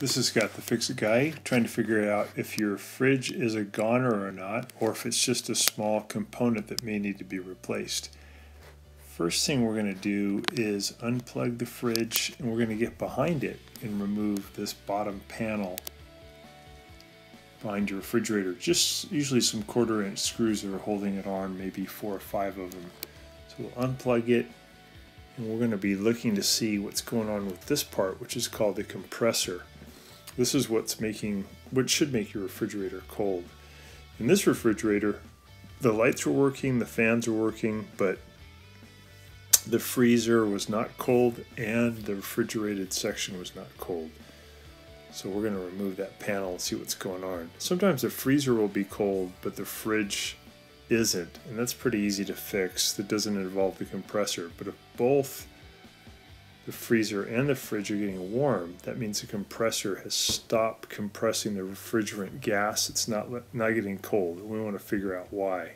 This has got the Fix-It guy trying to figure out if your fridge is a goner or not, or if it's just a small component that may need to be replaced. First thing we're going to do is unplug the fridge, and we're going to get behind it and remove this bottom panel behind your refrigerator. Just usually some 1/4-inch screws that are holding it on, maybe 4 or 5 of them. So we'll unplug it, and we're going to be looking to see what's going on with this part, which is called the compressor. This is what should make your refrigerator cold. In this refrigerator, the lights were working, the fans were working, but the freezer was not cold and the refrigerated section was not cold. So we're going to remove that panel and see what's going on. Sometimes the freezer will be cold, but the fridge isn't, and that's pretty easy to fix. That doesn't involve the compressor. But if both the freezer and the fridge are getting warm, that means the compressor has stopped compressing the refrigerant gas. It's not getting cold, and we want to figure out why.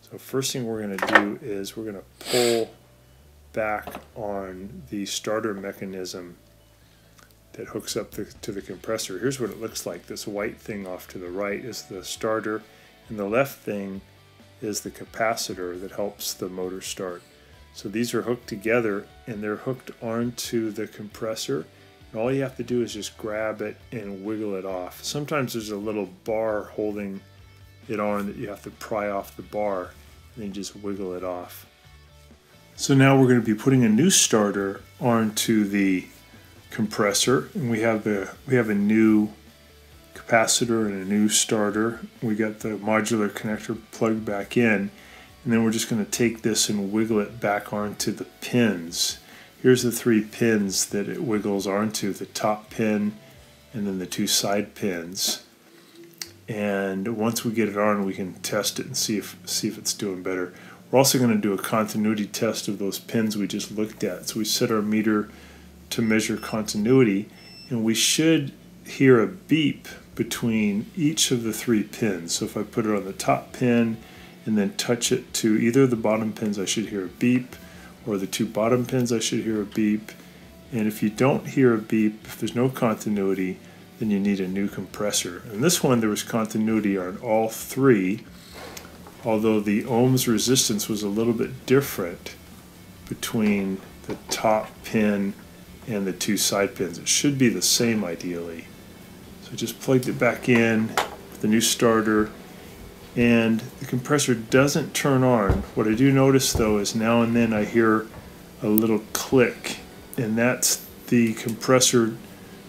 So first thing we're going to do is we're going to pull back on the starter mechanism that hooks up to the compressor. Here's what it looks like. This white thing off to the right is the starter, and the left thing is the capacitor that helps the motor start. So these are hooked together, and they're hooked onto the compressor, and all you have to do is just grab it and wiggle it off. Sometimes there's a little bar holding it on that you have to pry off the bar, and then just wiggle it off. So now we're going to be putting a new starter onto the compressor, and we have a new capacitor and a new starter. We got the modular connector plugged back in, and then we're just going to take this and wiggle it back onto the pins. Here's the 3 pins that it wiggles onto: the top pin and then the 2 side pins. And once we get it on, we can test it and see if it's doing better. We're also going to do a continuity test of those pins we just looked at. So we set our meter to measure continuity, and we should hear a beep between each of the 3 pins. So if I put it on the top pin and then touch it to either of the bottom pins, I should hear a beep, or the 2 bottom pins, I should hear a beep. And if you don't hear a beep, if there's no continuity, then you need a new compressor. And this one, there was continuity on all 3, although the ohms resistance was a little bit different between the top pin and the 2 side pins. It should be the same ideally. So I just plugged it back in with the new starter, and the compressor doesn't turn on. What I do notice though is now and then I hear a little click, and that's the compressor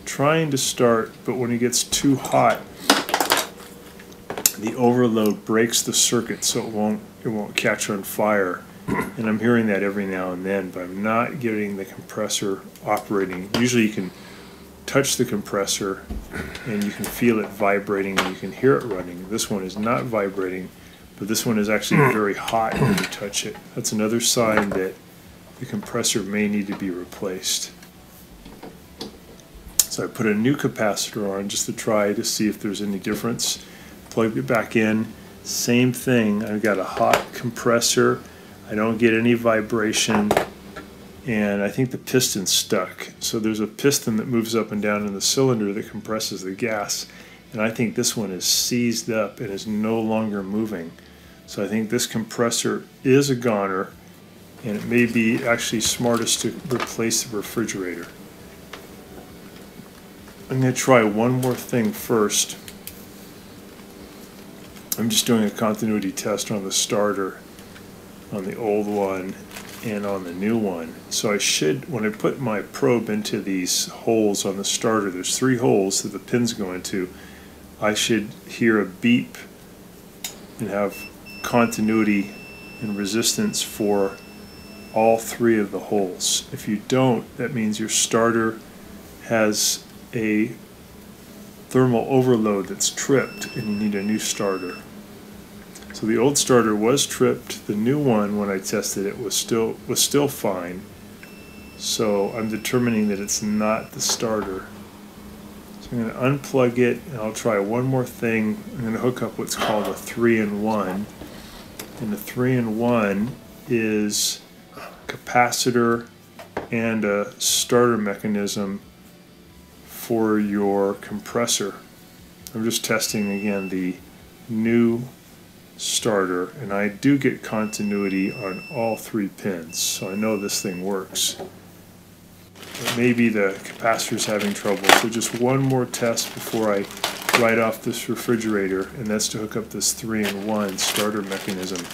trying to start, but when it gets too hot, the overload breaks the circuit so it won't catch on fire. And I'm hearing that every now and then, but I'm not getting the compressor operating. Usually you can touch the compressor and you can feel it vibrating and you can hear it running. This one is not vibrating, but this one is actually very hot when you touch it. That's another sign that the compressor may need to be replaced. So I put a new capacitor on just to try to see if there's any difference. Plugged it back in, same thing. I've got a hot compressor. I don't get any vibration, and I think the piston's stuck. So there's a piston that moves up and down in the cylinder that compresses the gas, and I think this one is seized up and is no longer moving. So I think this compressor is a goner, and it may be actually smartest to replace the refrigerator. I'm going to try one more thing first. I'm just doing a continuity test on the starter, on the old one and on the new one. So I should, when I put my probe into these holes on the starter, there's 3 holes that the pins go into, I should hear a beep and have continuity and resistance for all 3 of the holes. If you don't, that means your starter has a thermal overload that's tripped and you need a new starter. So the old starter was tripped. The new one, when I tested it, was still fine. So I'm determining that it's not the starter. So I'm going to unplug it, and I'll try one more thing. I'm going to hook up what's called a 3-in-1. And the 3-in-1 is a capacitor and a starter mechanism for your compressor. I'm just testing again the new starter, and I do get continuity on all 3 pins, so I know this thing works. But maybe the capacitor's having trouble, so just one more test before I write off this refrigerator, and that's to hook up this 3-in-1 starter mechanism.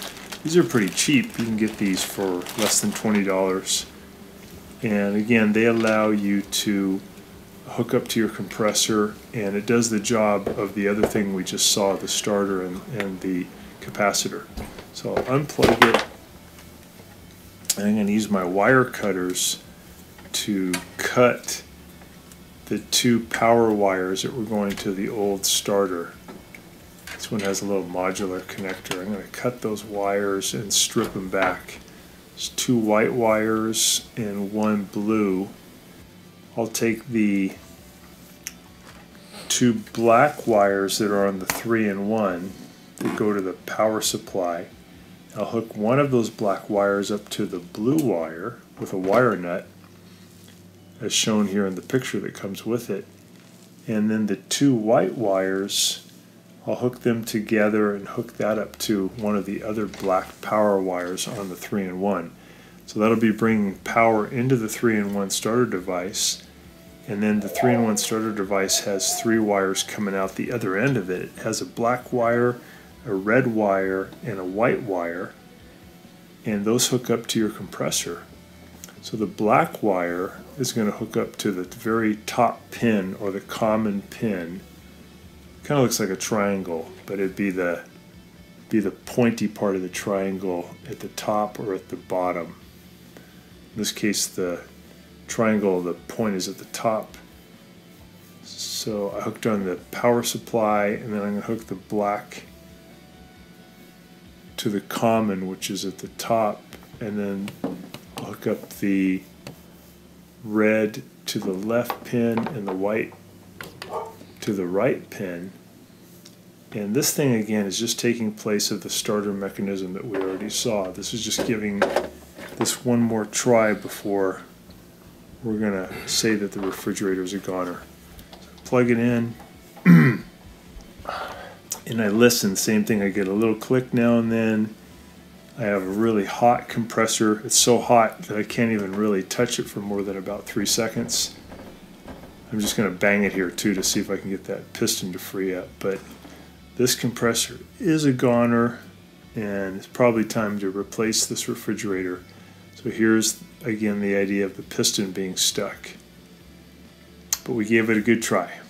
These are pretty cheap. You can get these for less than $20. And again, they allow you to hook up to your compressor, and it does the job of the other thing we just saw, the starter and the capacitor. So I'll unplug it, and I'm going to use my wire cutters to cut the 2 power wires that were going to the old starter. This one has a little modular connector. I'm going to cut those wires and strip them back. There's 2 white wires and 1 blue. I'll take the 2 black wires that are on the 3-in-1 that go to the power supply. I'll hook one of those black wires up to the blue wire with a wire nut, as shown here in the picture that comes with it. And then the 2 white wires, I'll hook them together and hook that up to one of the other black power wires on the 3-in-1. So that'll be bringing power into the 3-in-1 starter device, and then the 3-in-1 starter device has 3 wires coming out the other end of it. It has a black wire, a red wire, and a white wire, and those hook up to your compressor. So the black wire is going to hook up to the very top pin, or the common pin. Kind of looks like a triangle, but it'd be the pointy part of the triangle at the top or at the bottom. In this case, the triangle, the point is at the top. So I hooked on the power supply, and then I'm going to hook the black to the common, which is at the top, and then I'll hook up the red to the left pin and the white to the right pin. And this thing again is just taking place of the starter mechanism that we already saw. This is just giving this one more try before we're going to say that the refrigerator is a goner. So plug it in, and I listen. Same thing, I get a little click now and then. I have a really hot compressor. It's so hot that I can't even really touch it for more than about 3 seconds. I'm just going to bang it here too to see if I can get that piston to free up. But this compressor is a goner, and it's probably time to replace this refrigerator. So here's again the idea of the piston being stuck. But we gave it a good try.